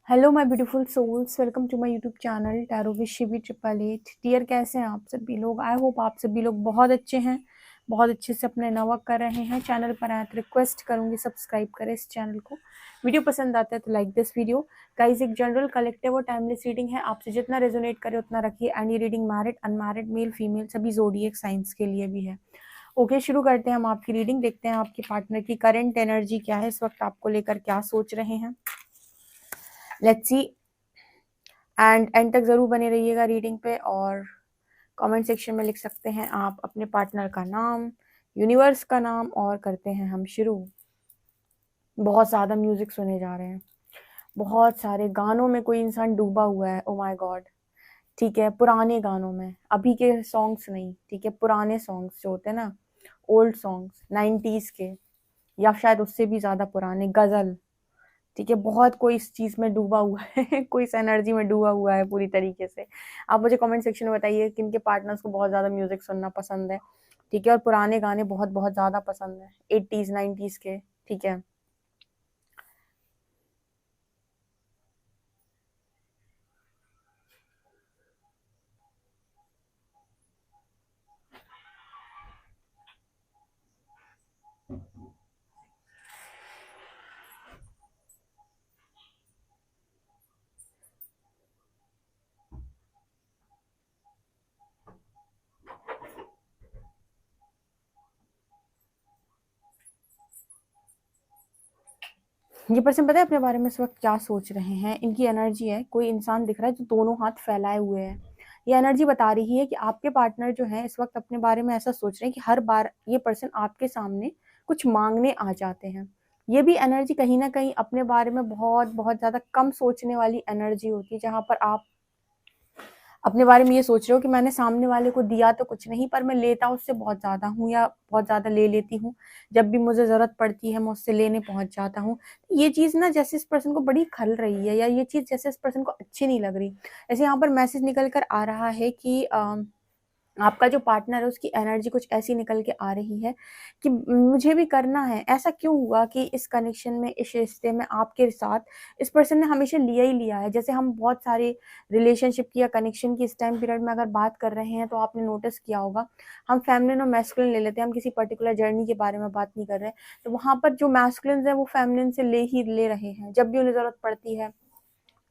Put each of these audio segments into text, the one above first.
Hello my beautiful souls, welcome to my YouTube channel tarot with Shivi 888। Dear, कैसे हैं आप सभी लोग? आई होप आप सभी लोग बहुत अच्छे हैं, बहुत अच्छे से अपने नवर्क कर रहे हैं। चैनल पर आए तो रिक्वेस्ट करूंगी सब्सक्राइब करें इस चैनल को। वीडियो पसंद आता है तो लाइक दिस वीडियो। गाइज, एक जनरल कलेक्टिव और टाइमलेस रीडिंग है, आपसे जितना रेजोनेट करे उतना रखिए। एंड ये reading married unmarried male female सभी ज़ोडिएक साइंस के लिए भी है। ओके, शुरू करते हैं हम आपकी रीडिंग। देखते हैं आपके पार्टनर की करंट एनर्जी क्या है, इस वक्त आपको लेकर क्या सोच रहे हैं। Let's see. एंड तक ज़रूर बने रहिएगा रीडिंग पे, और कमेंट सेक्शन में लिख सकते हैं आप अपने पार्टनर का नाम, यूनिवर्स का नाम, और करते हैं हम शुरू। बहुत ज़्यादा म्यूज़िक सुने जा रहे हैं, बहुत सारे गानों में कोई इंसान डूबा हुआ है। Oh my God. ठीक है, पुराने गानों में, अभी के सॉन्ग्स नहीं, ठीक है, पुराने सॉन्ग्स जो होते हैं ना, ओल्ड सॉन्ग्स 90s के, या शायद उससे भी ज़्यादा पुराने, गज़ल। ठीक है, बहुत कोई इस चीज़ में डूबा हुआ है कोई इस एनर्जी में डूबा हुआ है पूरी तरीके से। आप मुझे कमेंट सेक्शन में बताइए किन के पार्टनर्स को बहुत ज़्यादा म्यूज़िक सुनना पसंद है। ठीक है, और पुराने गाने बहुत बहुत ज़्यादा पसंद है, 80s 90s के। ठीक है, ये पर्सन पता है अपने बारे में इस वक्त क्या सोच रहे हैं? इनकी एनर्जी है, कोई इंसान दिख रहा है जो दोनों हाथ फैलाए हुए है। ये एनर्जी बता रही है कि आपके पार्टनर जो है इस वक्त अपने बारे में ऐसा सोच रहे हैं कि हर बार ये पर्सन आपके सामने कुछ मांगने आ जाते हैं। ये भी एनर्जी कहीं ना कहीं अपने बारे में बहुत बहुत ज्यादा कम सोचने वाली एनर्जी होती है, जहां पर आप अपने बारे में ये सोच रहे हो कि मैंने सामने वाले को दिया तो कुछ नहीं, पर मैं लेता उससे बहुत ज़्यादा हूँ, या बहुत ज़्यादा ले लेती हूँ। जब भी मुझे ज़रूरत पड़ती है मैं उससे लेने पहुँच जाता हूँ। ये चीज़ ना जैसे इस पर्सन को बड़ी खल रही है, या ये चीज़ जैसे इस पर्सन को अच्छी नहीं लग रही। ऐसे यहाँ पर मैसेज निकल कर आ रहा है कि आपका जो पार्टनर है उसकी एनर्जी कुछ ऐसी निकल के आ रही है कि मुझे भी करना है। ऐसा क्यों हुआ कि इस कनेक्शन में, इस रिश्ते में आपके साथ इस पर्सन ने हमेशा लिया ही लिया है। जैसे हम बहुत सारे रिलेशनशिप की या कनेक्शन की इस टाइम पीरियड में अगर बात कर रहे हैं तो आपने नोटिस किया होगा, हम फेमिनिन और मैस्कुलिन ले लेते हैं, हम किसी पर्टिकुलर जर्नी के बारे में बात नहीं कर रहे हैं। तो वहां पर जो मैस्कुलिन है वो फेमिनिन से ले ही ले रहे हैं, जब भी उन्हें जरूरत पड़ती है।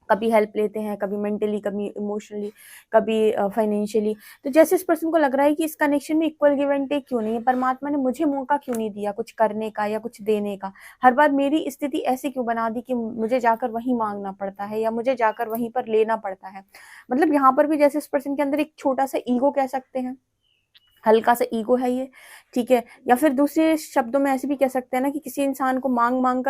कभी हेल्प लेते हैं, कभी मेंटली, कभी इमोशनली, कभी फाइनेंशियली। तो जैसे इस पर्सन को लग रहा है कि इस कनेक्शन में इक्वल गिव एंड टेक क्यों नहीं है, परमात्मा ने मुझे मौका क्यों नहीं दिया कुछ करने का या कुछ देने का। हर बार मेरी स्थिति ऐसी क्यों बना दी कि मुझे जाकर वहीं मांगना पड़ता है, या मुझे जाकर वहीं पर लेना पड़ता है। मतलब यहाँ पर भी जैसे इस पर्सन के अंदर एक छोटा सा ईगो कह सकते हैं, हल्का सा ईगो है ये। ठीक है, या फिर दूसरे शब्दों में ऐसे भी कह सकते हैं ना कि किसी इंसान को मांग मांग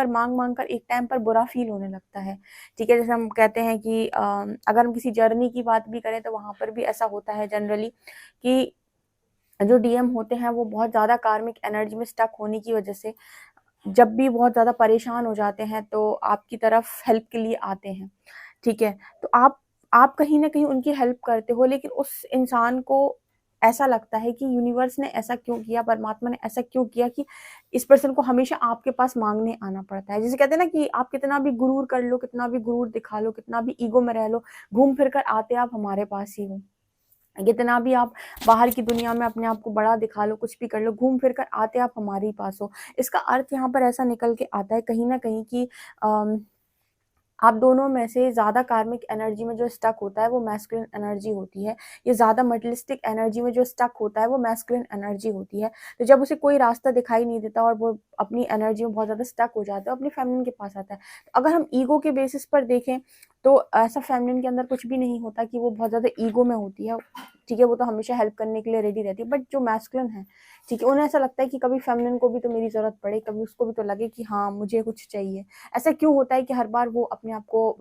कर एक टाइम पर बुरा फील होने लगता है। ठीक है, जैसे हम कहते हैं कि अगर हम किसी जर्नी की बात भी करें तो वहां पर भी ऐसा होता है जनरली कि जो डीएम होते हैं वो बहुत ज्यादा कार्मिक एनर्जी में स्टक होने की वजह से जब भी बहुत ज्यादा परेशान हो जाते हैं तो आपकी तरफ हेल्प के लिए आते हैं। ठीक है, तो आप कहीं ना कहीं उनकी हेल्प करते हो, लेकिन उस इंसान को ऐसा लगता है कि यूनिवर्स ने ऐसा क्यों किया, परमात्मा ने ऐसा क्यों किया कि इस पर्सन को हमेशा आपके पास मांगने आना पड़ता है। जैसे कहते हैं ना कि आप कितना भी गुरूर कर लो, कितना भी गुरूर दिखा लो, कितना भी ईगो में रह लो, घूम फिर कर आते आप हमारे पास ही हो। कितना भी आप बाहर की दुनिया में अपने आप को बड़ा दिखा लो, कुछ भी कर लो, घूम फिर कर आते आप हमारे ही पास हो। इसका अर्थ यहाँ पर ऐसा निकल के आता है कहीं ना कहीं कि आप दोनों में से ज़्यादा कार्मिक एनर्जी में जो स्टक होता है वो मैस्कुलिन एनर्जी होती है। ये ज़्यादा मटेरियलिस्टिक एनर्जी में जो स्टक होता है वो मैस्कुलिन एनर्जी होती है। तो जब उसे कोई रास्ता दिखाई नहीं देता और वो अपनी एनर्जी में बहुत ज़्यादा स्टक हो जाता है, अपनी फेमिनिन के पास आता है। तो अगर हम ईगो के बेसिस पर देखें तो ऐसा फेमिनिन के अंदर कुछ भी नहीं होता कि वो बहुत ज़्यादा ईगो में होती है। ठीक है, वो तो हमेशा हेल्प करने के लिए रेडी रहती है। बट जो मैस्कुलिन है, ठीक है, उन्हें ऐसा लगता है कि कभी फेमिनिन को भी तो मेरी ज़रूरत पड़े, कभी उसको भी तो लगे कि हाँ मुझे कुछ चाहिए। ऐसा क्यों होता है कि हर बार वो अपने आप को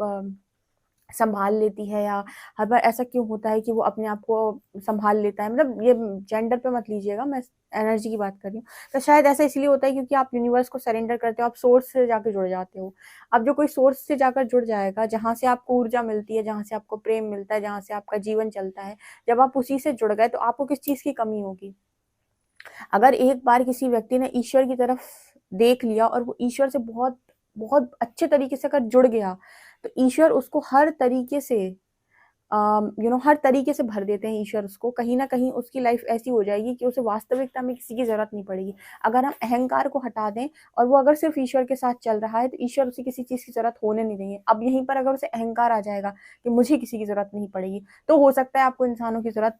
संभाल लेती है, या हर बार ऐसा क्यों होता है कि वो अपने आप को संभाल लेता है? मतलब ये जेंडर पे मत लीजिएगा, मैं एनर्जी की बात कर रही हूँ। तो शायद ऐसा इसलिए होता है क्योंकि आप यूनिवर्स को सरेंडर करते हो, आप सोर्स से जाकर जुड़ जाते हो। अब जो कोई सोर्स से जाकर जुड़ जाएगा, जहां से आपको ऊर्जा मिलती है, जहां से आपको प्रेम मिलता है, जहां से आपका जीवन चलता है, जब आप उसी से जुड़ गए तो आपको किस चीज की कमी होगी? अगर एक बार किसी व्यक्ति ने ईश्वर की तरफ देख लिया और वो ईश्वर से बहुत बहुत अच्छे तरीके से अगर जुड़ गया, तो ईश्वर उसको हर तरीके से हर तरीके से भर देते हैं ईश्वर उसको। कहीं न कहीं उसकी लाइफ़ ऐसी हो जाएगी कि उसे वास्तविकता में किसी की ज़रूरत नहीं पड़ेगी। अगर हम अहंकार को हटा दें और वो अगर सिर्फ़ ईश्वर के साथ चल रहा है, तो ईश्वर उसे किसी चीज़ की ज़रूरत होने नहीं देंगे। अब यहीं पर अगर उसे अहंकार आ जाएगा कि मुझे किसी की ज़रूरत नहीं पड़ेगी, तो हो सकता है आपको इंसानों की ज़रूरत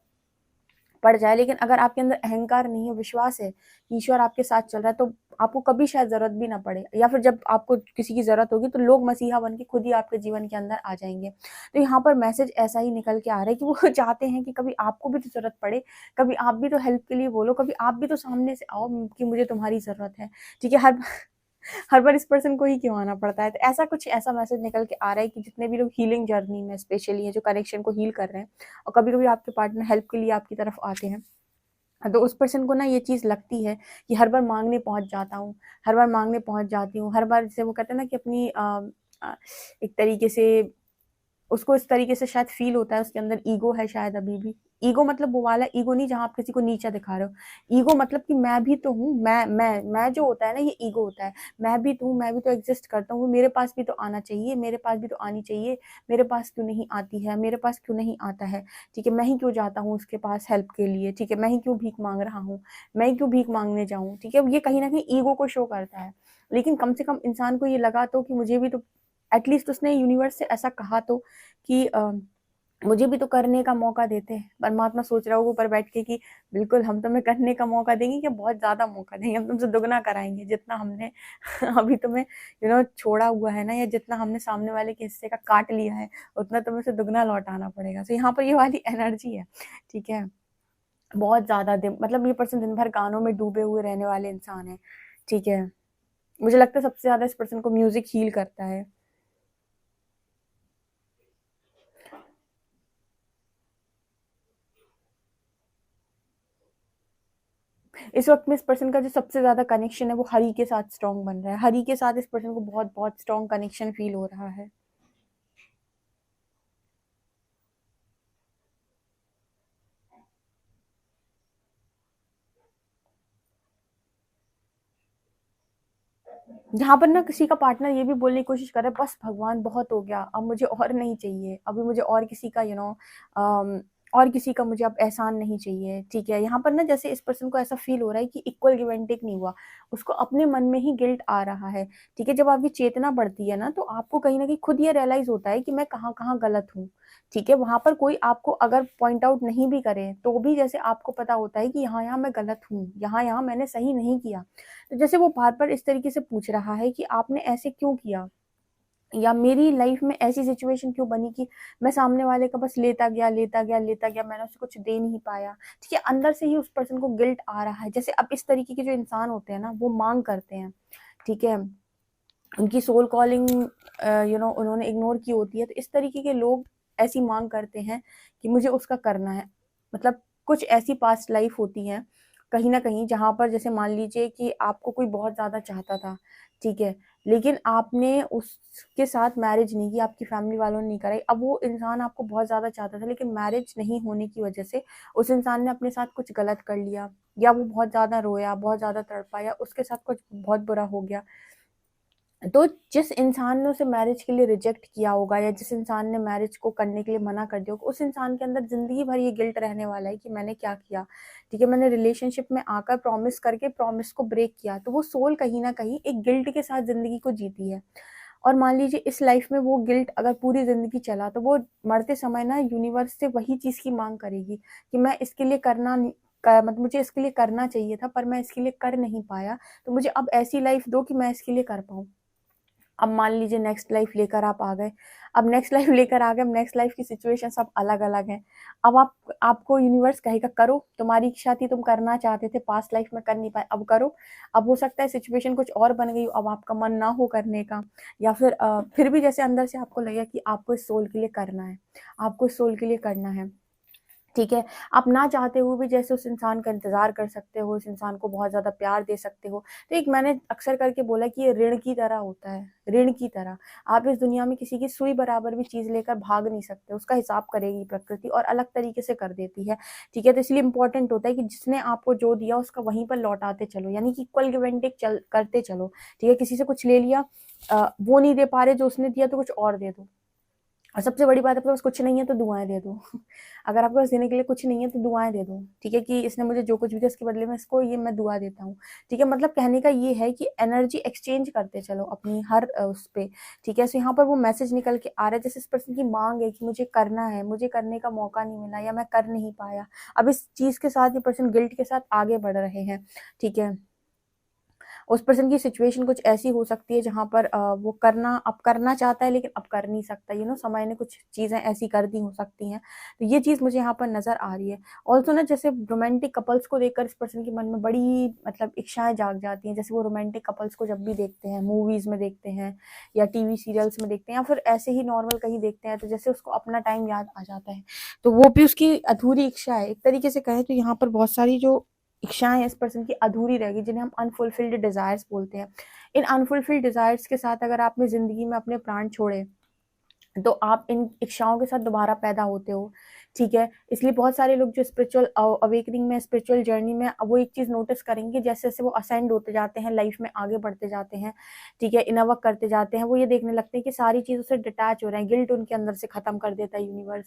पड़ जाए। लेकिन अगर आपके अंदर अहंकार नहीं है, विश्वास है, ईश्वर आपके साथ चल रहा है, तो आपको कभी शायद ज़रूरत भी ना पड़े, या फिर जब आपको किसी की ज़रूरत होगी तो लोग मसीहा बन के खुद ही आपके जीवन के अंदर आ जाएँगे। तो यहाँ पर मैसेज ऐसा ही निकल के आ रहा है कि वो चाहते हैं कि कभी आपको भी तो ज़रूरत पड़े, कभी आप भी तो हेल्प के लिए बोलो, कभी आप भी तो सामने से आओ कि मुझे तुम्हारी ज़रूरत है। ठीक है? हर बार इस पर्सन को ही क्यों आना पड़ता है? तो ऐसा मैसेज निकल के आ रहा है कि जितने भी लोग हीलिंग जर्नी में स्पेशली हैं, जो कनेक्शन को हील कर रहे हैं, और कभी-कभी आपके पार्टनर हेल्प के लिए आपकी तरफ आते हैं, तो उस पर्सन को ना ये चीज़ लगती है कि हर बार माँगने पहुँच जाता हूँ, हर बार माँगने पहुँच जाती हूँ, हर बार जैसे वो कहते हैं ना कि अपनी अ, एक तरीके से उसको इस तरीके से शायद फ़ील होता है, उसके अंदर ईगो है शायद अभी भी। ईगो मतलब वो वाला ईगो नहीं जहाँ आप किसी को नीचा दिखा रहे हो। ईगो मतलब कि मैं भी तो हूँ, मैं जो होता है ना, ये ईगो होता है। मैं भी तो हूँ, मैं भी तो एग्ज़िस्ट करता हूँ, मेरे पास भी तो आना चाहिए, मेरे पास भी तो आनी चाहिए, मेरे पास क्यों नहीं आती है, मेरे पास क्यों नहीं आता है, ठीक है? मैं ही क्यों जाता हूँ उसके पास हेल्प के लिए, ठीक है? मैं ही क्यों भीख माँग रहा हूँ, मैं ही क्यों भीख माँगने जाऊँ, ठीक है? ये कहीं न कहीं ईगो को शो करता है। लेकिन कम से कम इंसान को ये लगा तो कि मुझे भी तो एटलीस्ट उसने यूनिवर्स से ऐसा कहा तो कि मुझे भी तो करने का मौका देते। परमात्मा सोच रहा होगा ऊपर बैठ के कि बिल्कुल हम तुम्हें करने का मौका देंगे क्या, बहुत ज़्यादा मौका देंगे, हम तुमसे दुगना कराएँगे, जितना हमने अभी तुम्हें छोड़ा हुआ है ना, या जितना हमने सामने वाले के हिस्से का काट लिया है, उतना तुम्हें उसे दुगना लौटाना पड़ेगा। तो यहाँ पर ये वाली एनर्जी है, ठीक है? बहुत ज़्यादा दिन मतलब ये पर्सन दिन भर गानों में डूबे हुए रहने वाले इंसान है, ठीक है? मुझे लगता है सबसे ज़्यादा इस पर्सन को म्यूज़िक हील करता है। इस वक़्त में इस पर्सन का जो सबसे ज़्यादा कनेक्शन है वो हरि के साथ स्ट्रॉन्ग बन रहा है। हरि के साथ इस पर्सन को बहुत-बहुत स्ट्रॉन्ग कनेक्शन फ़ील हो रहा है। जहाँ पर ना किसी का पार्टनर ये भी बोलने की कोशिश कर रहा है, बस भगवान बहुत हो गया, अब मुझे और नहीं चाहिए, अभी मुझे और किसी का और किसी का मुझे अब एहसान नहीं चाहिए, ठीक है? यहाँ पर ना जैसे इस पर्सन को ऐसा फ़ील हो रहा है कि इक्वल गिव एंड टेक नहीं हुआ, उसको अपने मन में ही गिल्ट आ रहा है, ठीक है? जब आपकी चेतना बढ़ती है ना, तो आपको कहीं न कहीं खुद ये रियलाइज़ होता है कि मैं कहाँ-कहाँ गलत हूँ, ठीक है? वहाँ पर कोई आपको अगर पॉइंट आउट नहीं भी करे, तो भी जैसे आपको पता होता है कि यहाँ-यहाँ मैं गलत हूँ, यहाँ-यहाँ मैंने सही नहीं किया। तो जैसे वो बार-बार इस तरीके से पूछ रहा है कि आपने ऐसे क्यों किया? या मेरी लाइफ़ में ऐसी सिचुएशन क्यों बनी कि मैं सामने वाले का बस लेता गया, लेता गया, लेता गया, मैंने उसे कुछ दे नहीं पाया। ठीक है, अंदर से ही उस पर्सन को गिल्ट आ रहा है। जैसे अब इस तरीके के जो इंसान होते हैं ना, वो माँग करते हैं, ठीक है? उनकी सोल कॉलिंग उन्होंने इग्नोर की होती है, तो इस तरीके के लोग ऐसी माँग करते हैं कि मुझे उसका करना है। मतलब कुछ ऐसी पास्ट लाइफ़ होती हैं, कहीं न कहीं जहाँ पर जैसे मान लीजिए कि आपको कोई बहुत ज़्यादा चाहता था, ठीक है? लेकिन आपने उसके साथ मैरिज नहीं की, आपकी फैमिली वालों ने नहीं कराई। अब वो इंसान आपको बहुत ज़्यादा चाहता था, लेकिन मैरिज नहीं होने की वजह से उस इंसान ने अपने साथ कुछ गलत कर लिया, या वो बहुत ज़्यादा रोया, बहुत ज़्यादा तड़पा, या उसके साथ कुछ बहुत बुरा हो गया। तो जिस इंसान ने उसे मैरिज के लिए रिजेक्ट किया होगा, या जिस इंसान ने मैरिज को करने के लिए मना कर दिया होगा, उस इंसान के अंदर ज़िंदगी भर ये गिल्ट रहने वाला है कि मैंने क्या किया, ठीक है? मैंने रिलेशनशिप में आकर प्रॉमिस करके प्रॉमिस को ब्रेक किया। तो वो सोल कहीं न कहीं एक गिल्ट के साथ ज़िंदगी को जीती है। और मान लीजिए इस लाइफ में वो गिल्ट अगर पूरी ज़िंदगी चला, तो वो मरते समय ना यूनिवर्स से वही चीज़ की माँग करेगी कि मैं इसके लिए करना नहीं क मतलब मुझे इसके लिए करना चाहिए था, पर मैं इसके लिए कर नहीं पाया। तो मुझे अब ऐसी लाइफ दो कि मैं इसके लिए कर पाऊँ। अब मान लीजिए नेक्स्ट लाइफ लेकर आप आ गए। अब नेक्स्ट लाइफ लेकर आ गए, अब नेक्स्ट लाइफ की सिचुएशन सब अलग-अलग हैं। अब आपको यूनिवर्स कहेगा करो, तुम्हारी इच्छा थी, तुम करना चाहते थे, पास्ट लाइफ में कर नहीं पाए, अब करो। अब हो सकता है सिचुएशन कुछ और बन गई हो, अब आपका मन ना हो करने का, या फिर भी जैसे अंदर से आपको लगे कि आपको इस सोल के लिए करना है, आपको इस सोल के लिए करना है। ठीक है? आप ना चाहते हुए भी जैसे उस इंसान का इंतज़ार कर सकते हो, उस इंसान को बहुत ज़्यादा प्यार दे सकते हो। तो एक मैंने अक्सर करके बोला कि ये ऋण की तरह होता है, ऋण की तरह। आप इस दुनिया में किसी की सुई बराबर भी चीज़ लेकर भाग नहीं सकते, उसका हिसाब करेगी प्रकृति और अलग तरीके से कर देती है। ठीक है? तो इसलिए इम्पोर्टेंट होता है कि जिसने आपको जो दिया उसका वहीं पर लौटाते चलो, यानी कि इक्वल गिव एंड टेक करते चलो। ठीक है? किसी से कुछ ले लिया, वो नहीं दे पा रहे जो उसने दिया, तो कुछ और दे दो। और सबसे बड़ी बात, आपके पास कुछ नहीं है तो दुआएं दे दो। अगर आपके पास देने के लिए कुछ नहीं है तो दुआएं दे दो, ठीक है, कि इसने मुझे जो कुछ भी दिया इसके बदले में इसको ये मैं दुआ देता हूँ, ठीक है। मतलब कहने का ये है कि एनर्जी एक्सचेंज करते चलो अपनी हर उस पे, ठीक है। सो यहाँ पर वो मैसेज निकल के आ रहा है, जैसे इस पर्सन की मांग है कि मुझे करना है, मुझे करने का मौका नहीं मिला या मैं कर नहीं पाया। अब इस चीज के साथ ये पर्सन गिल्ट के साथ आगे बढ़ रहे हैं, ठीक है। उस पर्सन की सिचुएशन कुछ ऐसी हो सकती है जहाँ पर वो अब करना चाहता है लेकिन अब कर नहीं सकता, समय ने कुछ चीज़ें ऐसी कर दी हो सकती हैं। तो ये चीज़ मुझे यहाँ पर नज़र आ रही है। ऑल्सो ना, जैसे रोमांटिक कपल्स को देखकर इस पर्सन के मन में बड़ी मतलब इच्छाएं जाग जाती हैं। जैसे वो रोमांटिक कपल्स को जब भी देखते हैं, मूवीज़ में देखते हैं या टीवी सीरियल्स में देखते हैं या फिर ऐसे ही नॉर्मल कहीं देखते हैं, तो जैसे उसको अपना टाइम याद आ जाता है। तो वो भी उसकी अधूरी इच्छा है, एक तरीके से कहें तो यहाँ पर बहुत सारी जो इच्छाएं इस पर्सन की अधूरी रहेगी, जिन्हें हम अनफुलफिल्ड डिजायर्स बोलते हैं। इन अनफुलफिल्ड डिजायर्स के साथ अगर आपने जिंदगी में अपने प्राण छोड़े, तो आप इन इच्छाओं के साथ दोबारा पैदा होते हो, ठीक है। इसलिए बहुत सारे लोग जो स्पिरिचुअल अवेकनिंग में, स्पिरिचुअल जर्नी में, वो एक चीज नोटिस करेंगे, जैसे जैसे वो असेंड होते जाते हैं, लाइफ में आगे बढ़ते जाते हैं, ठीक है, इनर वर्क करते जाते हैं, वो ये देखने लगते हैं कि सारी चीजों से डिटैच हो रहे हैं। गिल्ट उनके अंदर से खत्म कर देता है यूनिवर्स।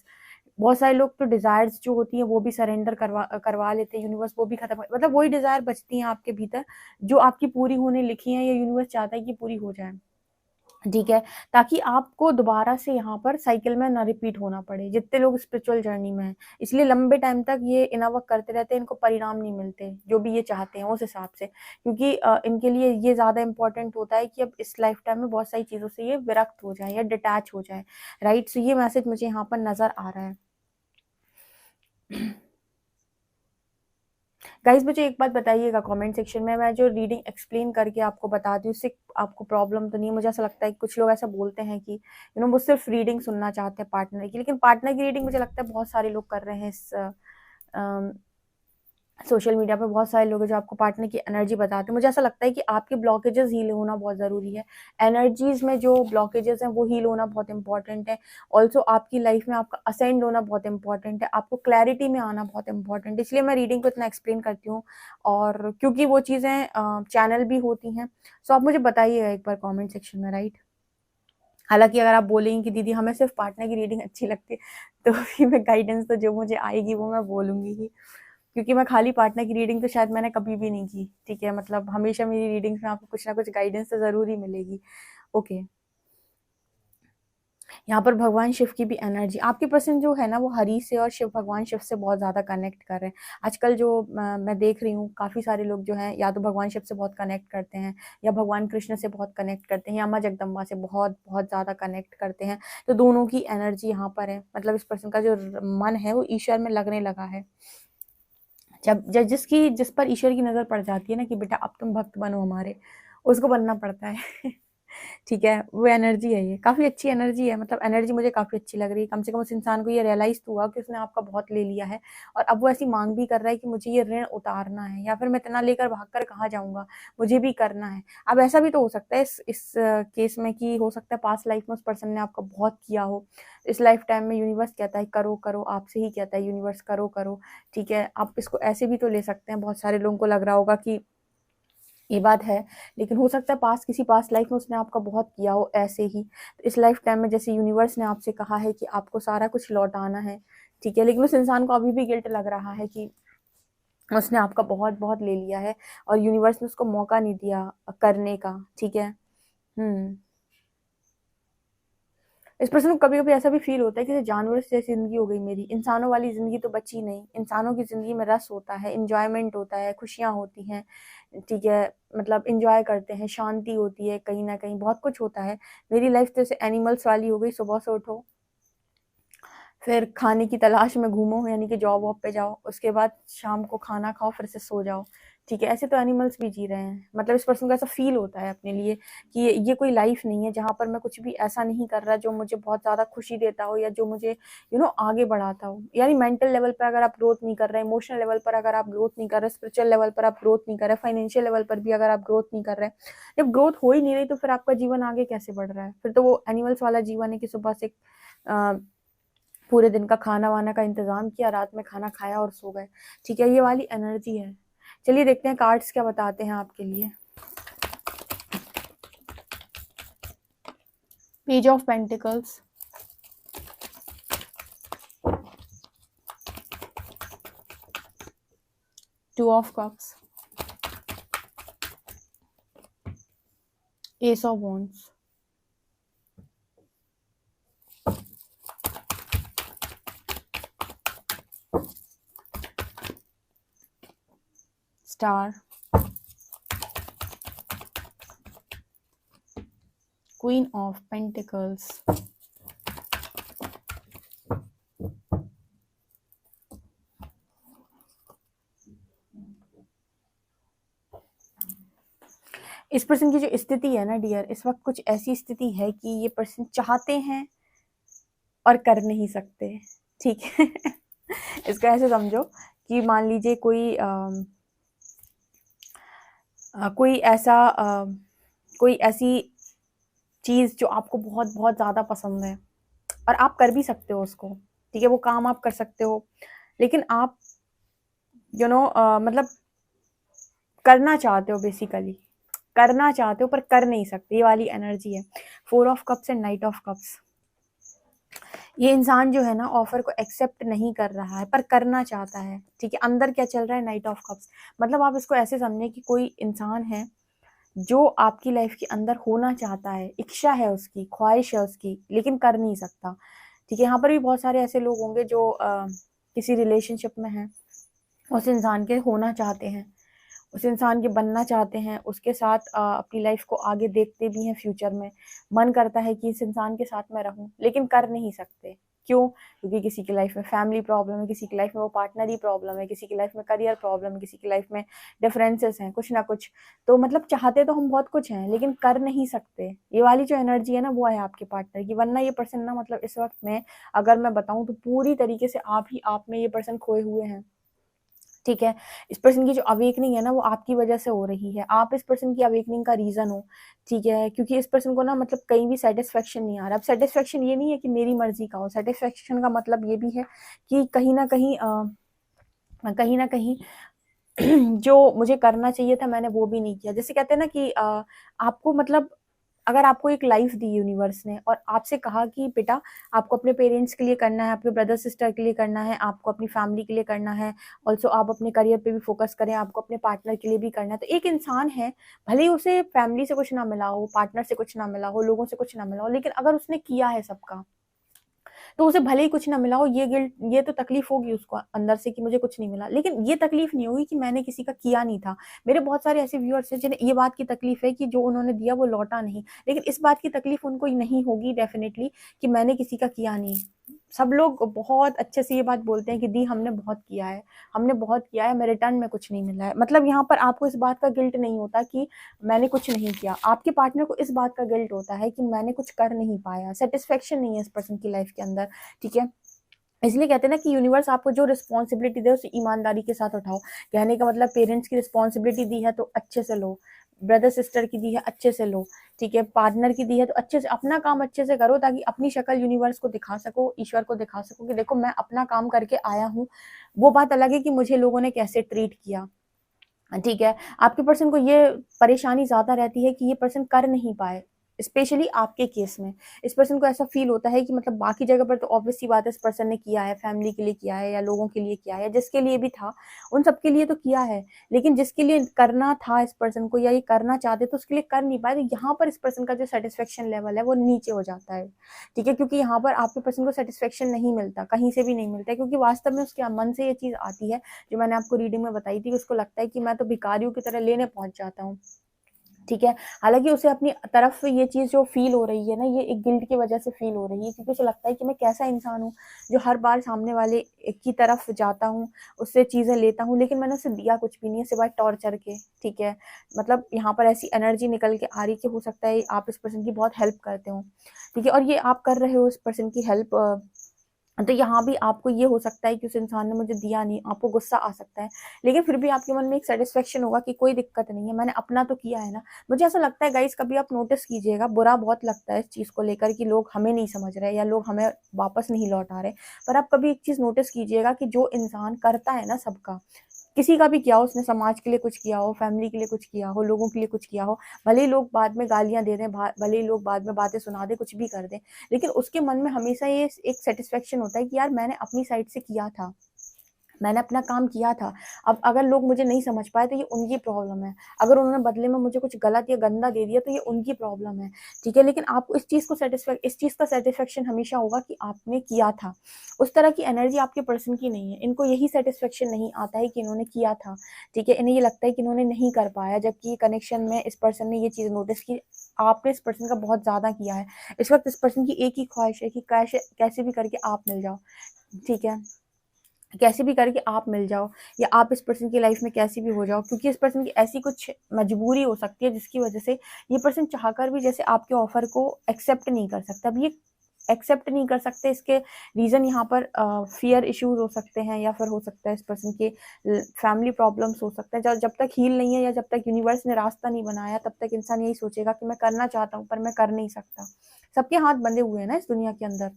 बहुत सारे लोग तो डिजायर्स जो होती हैं वो भी सरेंडर करवा लेते हैं यूनिवर्स, वो भी खत्म, मतलब वही डिजायर बचती हैं आपके भीतर जो आपकी पूरी होने लिखी हैं, या यूनिवर्स चाहता है कि पूरी हो जाए, ठीक है, ताकि आपको दोबारा से यहाँ पर साइकिल में ना रिपीट होना पड़े। जितने लोग स्पिरिचुअल जर्नी में हैं, इसलिए लंबे टाइम तक ये इनर वर्क करते रहते हैं, इनको परिणाम नहीं मिलते जो भी ये चाहते हैं उस हिसाब से, क्योंकि इनके लिए ये ज़्यादा इंपॉर्टेंट होता है कि अब इस लाइफ टाइम में बहुत सारी चीज़ों से ये विरक्त हो जाए या डिटैच हो जाए, राइट। सो ये मैसेज मुझे यहाँ पर नज़र आ रहा है। गाइज मुझे एक बात बताइएगा कमेंट सेक्शन में, मैं जो रीडिंग एक्सप्लेन करके आपको बताती हूँ उससे आपको प्रॉब्लम तो नहीं है? मुझे ऐसा लगता है कि कुछ लोग ऐसा बोलते हैं कि वो सिर्फ रीडिंग सुनना चाहते हैं पार्टनर की, लेकिन पार्टनर की रीडिंग मुझे लगता है बहुत सारे लोग कर रहे हैं इस सोशल मीडिया पे। बहुत सारे लोग हैं जो आपको पार्टनर की एनर्जी बताते हैं। मुझे ऐसा लगता है कि आपके ब्लॉकेजेस हील होना बहुत ज़रूरी है। एनर्जीज में जो ब्लॉकेजेस हैं वो हील होना बहुत इंपॉर्टेंट है। ऑल्सो आपकी लाइफ में आपका असेंड होना बहुत इंपॉर्टेंट है, आपको क्लैरिटी में आना बहुत इंपॉर्टेंट है। इसलिए मैं रीडिंग को इतना एक्सप्लेन करती हूँ, और क्योंकि वो चीज़ें चैनल भी होती हैं। सो आप मुझे बताइएगा एक बार कॉमेंट सेक्शन में, राइट। हालांकि अगर आप बोलेंगे कि दीदी हमें सिर्फ पार्टनर की रीडिंग अच्छी लगती है, तो भी मैं गाइडेंस तो जो मुझे आएगी वो मैं बोलूँगी ही, क्योंकि मैं खाली पार्टनर की रीडिंग तो शायद मैंने कभी भी नहीं की, ठीक है। मतलब हमेशा मेरी रीडिंग्स में आपको कुछ ना कुछ गाइडेंस तो ज़रूर ही मिलेगी, ओके। यहाँ पर भगवान शिव की भी एनर्जी, आपके पर्सन जो है ना वो हरि से और शिव, भगवान शिव से बहुत ज़्यादा कनेक्ट कर रहे हैं आजकल। जो मैं देख रही हूँ काफ़ी सारे लोग जो हैं या तो भगवान शिव से बहुत कनेक्ट करते हैं, या भगवान कृष्ण से बहुत कनेक्ट करते हैं, या माँ जगदम्बा से बहुत बहुत ज़्यादा कनेक्ट करते हैं। तो दोनों की एनर्जी यहाँ पर है, मतलब इस पर्सन का जो मन है वो ईश्वर में लगने लगा है। जब जिस पर ईश्वर की नज़र पड़ जाती है ना कि बेटा अब तुम भक्त बनो हमारे, उसको बनना पड़ता है। ठीक है, वो एनर्जी है, ये काफ़ी अच्छी एनर्जी है। मतलब एनर्जी मुझे काफ़ी अच्छी लग रही है। कम से कम उस इंसान को ये रियलाइज़ तो हुआ कि उसने आपका बहुत ले लिया है, और अब वो ऐसी मांग भी कर रहा है कि मुझे ये ऋण उतारना है, या फिर मैं इतना लेकर भागकर कहाँ जाऊँगा, मुझे भी करना है। अब ऐसा भी तो हो सकता है इस केस में कि हो सकता है पास्ट लाइफ में उस पर्सन ने आपका बहुत किया हो। इस लाइफ टाइम में यूनिवर्स कहता है करो करो, आपसे ही कहता है यूनिवर्स करो करो, ठीक है। आप इसको ऐसे भी तो ले सकते हैं। बहुत सारे लोगों को लग रहा होगा कि ये बात है, लेकिन हो सकता है किसी पास्ट लाइफ में उसने आपका बहुत किया हो ऐसे ही। तो इस लाइफ टाइम में जैसे यूनिवर्स ने आपसे कहा है कि आपको सारा कुछ लौटाना है, ठीक है, लेकिन उस इंसान को अभी भी गिल्ट लग रहा है कि उसने आपका बहुत बहुत ले लिया है, और यूनिवर्स ने उसको मौका नहीं दिया करने का, ठीक है। इस पर्सन को कभी कभी ऐसा भी फील होता है कि जानवर से जैसी जिंदगी हो गई मेरी, इंसानों वाली जिंदगी तो बची नहीं। इंसानों की जिंदगी में रस होता है, इंजॉयमेंट होता है, खुशियाँ होती हैं, ठीक है, मतलब इंजॉय करते हैं, शांति होती है, कहीं ना कहीं बहुत कुछ होता है। मेरी लाइफ तो जैसे एनिमल्स वाली हो गई, सुबह से उठो, फिर खाने की तलाश में घूमो, यानी कि जॉब वॉब पे जाओ, उसके बाद शाम को खाना खाओ, फिर से सो जाओ, ठीक है। ऐसे तो एनिमल्स भी जी रहे हैं। मतलब इस पर्सन को ऐसा फील होता है अपने लिए कि ये कोई लाइफ नहीं है जहाँ पर मैं कुछ भी ऐसा नहीं कर रहा जो मुझे बहुत ज़्यादा खुशी देता हो, या जो मुझे आगे बढ़ाता हो। यानी मेंटल लेवल पर अगर आप ग्रोथ नहीं कर रहे, इमोशनल लेवल पर अगर आप ग्रोथ नहीं कर रहे, स्पिरिचुअल लेवल पर आप ग्रोथ नहीं कर रहे, फाइनेंशियल लेवल पर भी अगर आप ग्रोथ नहीं कर रहे, जब ग्रोथ हो ही नहीं रही तो फिर आपका जीवन आगे कैसे बढ़ रहा है? फिर तो वो एनिमल्स वाला जीवन है कि सुबह से पूरे दिन का खाना वाना का इंतजाम किया, रात में खाना खाया और सो गए, ठीक है। ये वाली एनर्जी है। चलिए देखते हैं कार्ड्स क्या बताते हैं आपके लिए। Page of pentacles, two of cups, S of wands, star, queen of pentacles, इस पर्सन की जो स्थिति है ना डियर, इस वक्त कुछ ऐसी स्थिति है कि ये पर्सन चाहते हैं और कर नहीं सकते, ठीक है। इसको ऐसे समझो कि मान लीजिए कोई ऐसी चीज़ जो आपको बहुत बहुत ज़्यादा पसंद है और आप कर भी सकते हो उसको, ठीक है, वो काम आप कर सकते हो, लेकिन आप मतलब करना चाहते हो, बेसिकली करना चाहते हो पर कर नहीं सकते, ये वाली एनर्जी है। 4 of cups and night of cups. ये इंसान जो है ना ऑफर को एक्सेप्ट नहीं कर रहा है पर करना चाहता है, ठीक है। अंदर क्या चल रहा है, नाइट ऑफ कप्स, मतलब आप इसको ऐसे समझें कि कोई इंसान है जो आपकी लाइफ के अंदर होना चाहता है, इच्छा है उसकी, ख्वाहिश है उसकी, लेकिन कर नहीं सकता, ठीक है। यहाँ पर भी बहुत सारे ऐसे लोग होंगे जो किसी रिलेशनशिप में हैं, उस इंसान के होना चाहते हैं, उस इंसान के बनना चाहते हैं, उसके साथ अपनी लाइफ को आगे देखते भी हैं, फ्यूचर में मन करता है कि इस इंसान के साथ मैं रहूं, लेकिन कर नहीं सकते। क्यों? क्योंकि किसी की लाइफ में फैमिली प्रॉब्लम है, किसी की लाइफ में वो पार्टनरी प्रॉब्लम है, किसी की लाइफ में करियर प्रॉब्लम है, किसी की लाइफ में डिफरेंसेस हैं, कुछ ना कुछ। तो मतलब चाहते तो हम बहुत कुछ हैं लेकिन कर नहीं सकते। ये वाली जो एनर्जी है ना वो है आपके पार्टनर की, वरना ये पर्सन ना मतलब इस वक्त में अगर मैं बताऊं तो पूरी तरीके से आप ही आप में ये पर्सन खोए हुए हैं, ठीक है। इस पर्सन की जो अवेकनिंग है ना वो आपकी वजह से हो रही है, आप इस पर्सन की अवेकनिंग का रीजन हो, ठीक है। क्योंकि इस पर्सन को ना मतलब कहीं भी सेटिस्फेक्शन नहीं आ रहा। अब सेटिस्फेक्शन ये नहीं है कि मेरी मर्जी का हो, सेटिस्फेक्शन का मतलब ये भी है कि कहीं ना कहीं जो मुझे करना चाहिए था मैंने वो भी नहीं किया। जैसे कहते हैं ना कि आपको मतलब अगर आपको एक लाइफ दी यूनिवर्स ने और आपसे कहा कि बेटा आपको अपने पेरेंट्स के लिए करना है, आपके ब्रदर सिस्टर के लिए करना है, आपको अपनी फैमिली के लिए करना है, ऑल्सो आप अपने करियर पे भी फोकस करें, आपको अपने पार्टनर के लिए भी करना है। तो एक इंसान है, भले ही उसे फैमिली से कुछ ना मिला हो, पार्टनर से कुछ ना मिला हो, लोगों से कुछ ना मिला हो, लेकिन अगर उसने किया है सबका तो उसे भले ही कुछ ना मिला हो, ये गिल्ट, ये तो तकलीफ होगी उसको अंदर से कि मुझे कुछ नहीं मिला, लेकिन ये तकलीफ नहीं होगी कि मैंने किसी का किया नहीं था। मेरे बहुत सारे ऐसे व्यूअर्स हैं जिन्हें ये बात की तकलीफ है कि जो उन्होंने दिया वो लौटा नहीं, लेकिन इस बात की तकलीफ उनको नहीं होगी डेफिनेटली कि मैंने किसी का किया नहीं। सब लोग बहुत अच्छे से ये बात बोलते हैं कि दी हमने बहुत किया है, हमने बहुत किया है, हमें रिटर्न में कुछ नहीं मिला है। मतलब यहाँ पर आपको इस बात का गिल्ट नहीं होता कि मैंने कुछ नहीं किया, आपके पार्टनर को इस बात का गिल्ट होता है कि मैंने कुछ कर नहीं पाया, सेटिस्फेक्शन नहीं है इस पर्सन की लाइफ के अंदर, ठीक है। इसलिए कहते हैं ना कि यूनिवर्स आपको जो रिस्पॉन्सिबिलिटी दे उसे ईमानदारी के साथ उठाओ। कहने का मतलब पेरेंट्स की रिस्पॉन्सिबिलिटी दी है तो अच्छे से लो, ब्रदर सिस्टर की दी है अच्छे से लो, ठीक है, पार्टनर की दी है तो अच्छे से अपना काम अच्छे से करो, ताकि अपनी शक्ल यूनिवर्स को दिखा सको, ईश्वर को दिखा सको कि देखो मैं अपना काम करके आया हूँ। वो बात अलग है कि मुझे लोगों ने कैसे ट्रीट किया, ठीक है। आपके पर्सन को ये परेशानी ज्यादा रहती है कि ये पर्सन कर नहीं पाए, स्पेशली आपके केस में इस पर्सन को ऐसा फील होता है कि मतलब बाकी जगह पर तो ऑब्वियस सी बात है, इस पर्सन ने किया है, फैमिली के लिए किया है या लोगों के लिए किया है, जिसके लिए भी था उन सबके लिए तो किया है, लेकिन जिसके लिए करना था इस पर्सन को या ये करना चाहते तो उसके लिए कर नहीं पाए। तो यहाँ पर इस पर्सन का जो सेटिस्फेक्शन लेवल है वो नीचे हो जाता है, ठीक है, क्योंकि यहाँ पर आपके पर्सन को सेटिस्फेक्शन नहीं मिलता, कहीं से भी नहीं मिलता, क्योंकि वास्तव में उसके मन से ये चीज आती है जो मैंने आपको रीडिंग में बताई थी। उसको लगता है कि मैं तो भिखारियों की तरह लेने पहुंच जाता हूँ, ठीक है। हालांकि उसे अपनी तरफ ये चीज जो फील हो रही है ना ये एक गिल्ट की वजह से फील हो रही है, क्योंकि उसे लगता है कि मैं कैसा इंसान हूँ जो हर बार सामने वाले की तरफ जाता हूँ, उससे चीजें लेता हूँ, लेकिन मैंने उसे दिया कुछ भी नहीं है सिवाय टॉर्चर के, ठीक है। मतलब यहाँ पर ऐसी एनर्जी निकल के आ रही कि हो सकता है आप इस पर्सन की बहुत हेल्प करते हो, ठीक है, और ये आप कर रहे हो इस पर्सन की हेल्प। तो यहाँ भी आपको ये हो सकता है कि उस इंसान ने मुझे दिया नहीं, आपको गुस्सा आ सकता है, लेकिन फिर भी आपके मन में एक सेटिस्फेक्शन होगा कि कोई दिक्कत नहीं है, मैंने अपना तो किया है ना। मुझे ऐसा लगता है गाइस, कभी आप नोटिस कीजिएगा, बुरा बहुत लगता है इस चीज को लेकर कि लोग हमें नहीं समझ रहे या लोग हमें वापस नहीं लौटा रहे, पर आप कभी एक चीज नोटिस कीजिएगा कि जो इंसान करता है ना सबका, किसी का भी किया हो, उसने समाज के लिए कुछ किया हो, फैमिली के लिए कुछ किया हो, लोगों के लिए कुछ किया हो, भले ही लोग बाद में गालियाँ दे दें, भले ही लोग बाद में बातें सुना दें, कुछ भी कर दें, लेकिन उसके मन में हमेशा ये एक सैटिस्फैक्शन होता है कि यार मैंने अपनी साइड से किया था, मैंने अपना काम किया था। अब अगर लोग मुझे नहीं समझ पाए तो ये उनकी प्रॉब्लम है। अगर उन्होंने बदले में मुझे कुछ गलत या गंदा दे दिया तो ये उनकी प्रॉब्लम है, ठीक है? लेकिन आपको इस चीज़ का सैटिस्फैक्शन हमेशा होगा कि आपने किया था। उस तरह की एनर्जी आपके पर्सन की नहीं है। इनको यही सैटिस्फैक्शन नहीं आता है कि इन्होंने किया था, ठीक है? इन्हें ये लगता है कि इन्होंने नहीं कर पाया, जबकि कनेक्शन में इस पर्सन ने ये चीज़ नोटिस की, आपने इस पर्सन का बहुत ज़्यादा किया है। इस वक़्त इस पर्सन की एक ही ख्वाहिश है कि कैसे भी करके आप मिल जाओ, ठीक है? कैसे भी करके आप मिल जाओ या आप इस पर्सन की लाइफ में कैसे भी हो जाओ, क्योंकि इस पर्सन की ऐसी कुछ मजबूरी हो सकती है जिसकी वजह से ये पर्सन चाहकर भी जैसे आपके ऑफर को एक्सेप्ट नहीं कर सकता। अब ये एक्सेप्ट नहीं कर सकते, इसके रीज़न यहाँ पर फियर इश्यूज हो सकते हैं, या फिर हो सकता है इस पर्सन के फैमिली प्रॉब्लम्स हो सकते हैं। जब तक हील नहीं है या जब तक यूनिवर्स ने रास्ता नहीं बनाया, तब तक इंसान यही सोचेगा कि मैं करना चाहता हूँ पर मैं कर नहीं सकता। सबके हाथ बंधे हुए हैं ना इस दुनिया के अंदर,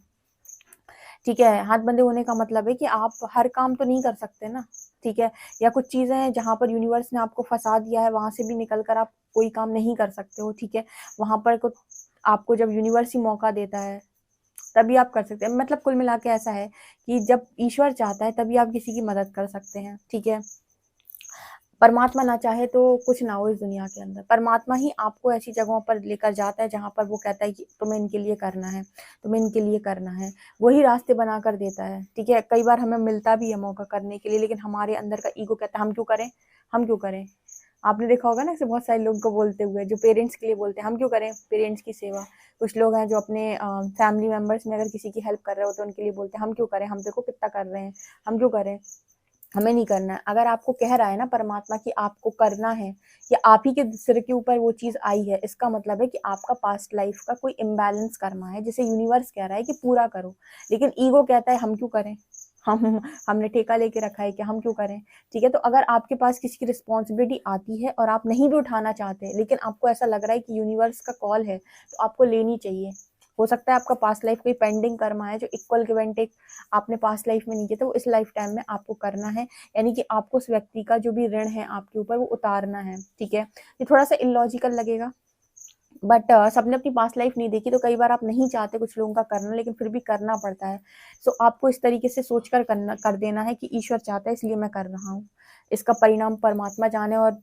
ठीक है? हाथ बंधे होने का मतलब है कि आप हर काम तो नहीं कर सकते ना, ठीक है? या कुछ चीज़ें हैं जहाँ पर यूनिवर्स ने आपको फँसा दिया है, वहाँ से भी निकल कर आप कोई काम नहीं कर सकते हो, ठीक है? वहाँ पर कुछ आपको जब यूनिवर्स ही मौका देता है, तभी आप कर सकते हैं। मतलब कुल मिला के ऐसा है कि जब ईश्वर चाहता है तभी आप किसी की मदद कर सकते हैं, ठीक है? परमात्मा ना चाहे तो कुछ ना हो इस दुनिया के अंदर। परमात्मा ही आपको ऐसी जगहों पर लेकर जाता है जहाँ पर वो कहता है कि तुम्हें इनके लिए करना है, तुम्हें इनके लिए करना है। वही रास्ते बना कर देता है, ठीक है? कई बार हमें मिलता भी है मौका करने के लिए, लेकिन हमारे अंदर का ईगो कहता है हम क्यों करें, हम क्यों करें? आपने देखा होगा ना ऐसे बहुत सारे लोगों को बोलते हुए, जो पेरेंट्स के लिए बोलते हैं हम क्यों करें पेरेंट्स की सेवा। कुछ लोग हैं जो अपने फैमिली मेंबर्स में अगर किसी की हेल्प कर रहे हो तो उनके लिए बोलते हैं हम क्यों करें, हम देखो कितना कर रहे हैं, हम क्यों करें, हमें नहीं करना है। अगर आपको कह रहा है ना परमात्मा कि आपको करना है, या आप ही के सिर के ऊपर वो चीज़ आई है, इसका मतलब है कि आपका पास्ट लाइफ का कोई इम्बैलेंस कर्मा है, जिसे यूनिवर्स कह रहा है कि पूरा करो। लेकिन ईगो कहता है हम क्यों करें, हमने ठेका लेके रखा है कि हम क्यों करें, ठीक है? तो अगर आपके पास किसी की रिस्पॉन्सिबिलिटी आती है और आप नहीं भी उठाना चाहते, लेकिन आपको ऐसा लग रहा है कि यूनिवर्स का कॉल है, तो आपको लेनी चाहिए। हो सकता है आपका पास्ट लाइफ कोई पेंडिंग कर्मा है जो इक्वल गिव एंड टेक आपने पास्ट लाइफ में नहीं किया, तो वो इस लाइफ टाइम में आपको करना है। यानी कि आपको उस व्यक्ति का जो भी ऋण है आपके ऊपर वो उतारना है, ठीक है? ये थोड़ा सा इलॉजिकल लगेगा, बट सबने अपनी पास्ट लाइफ नहीं देखी, तो कई बार आप नहीं चाहते कुछ लोगों का करना, लेकिन फिर भी करना पड़ता है। सो आपको इस तरीके से सोचकर कर देना है कि ईश्वर चाहता है इसलिए मैं कर रहा हूँ। इसका परिणाम परमात्मा जाने और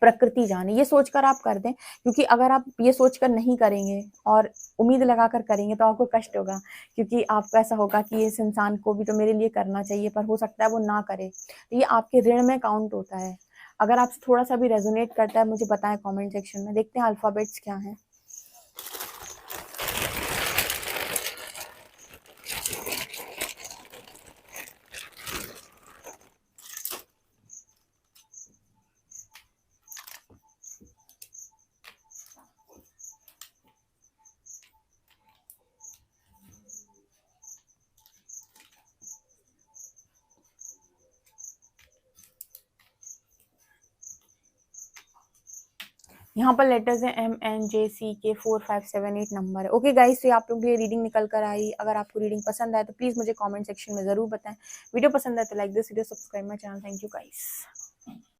प्रकृति जाने, ये सोचकर आप कर दें, क्योंकि अगर आप ये सोचकर नहीं करेंगे और उम्मीद लगाकर करेंगे तो आपको कष्ट होगा, क्योंकि आपको ऐसा होगा कि इस इंसान को भी तो मेरे लिए करना चाहिए, पर हो सकता है वो ना करे। तो ये आपके ऋण में काउंट होता है। अगर आपसे थोड़ा सा भी रेजोनेट करता है मुझे बताएं कमेंट सेक्शन में। देखते हैं अल्फाबेट्स क्या हैं। यहाँ पर लेटर्स हैं MNJCK 4578 नंबर है। ओके गाइस, तो आप लोगों के लिए रीडिंग निकल कर आई। अगर आपको रीडिंग पसंद आए तो प्लीज़ मुझे कमेंट सेक्शन में ज़रूर बताएं। वीडियो पसंद आए तो like this video, subscribe my channel. Thank you guys.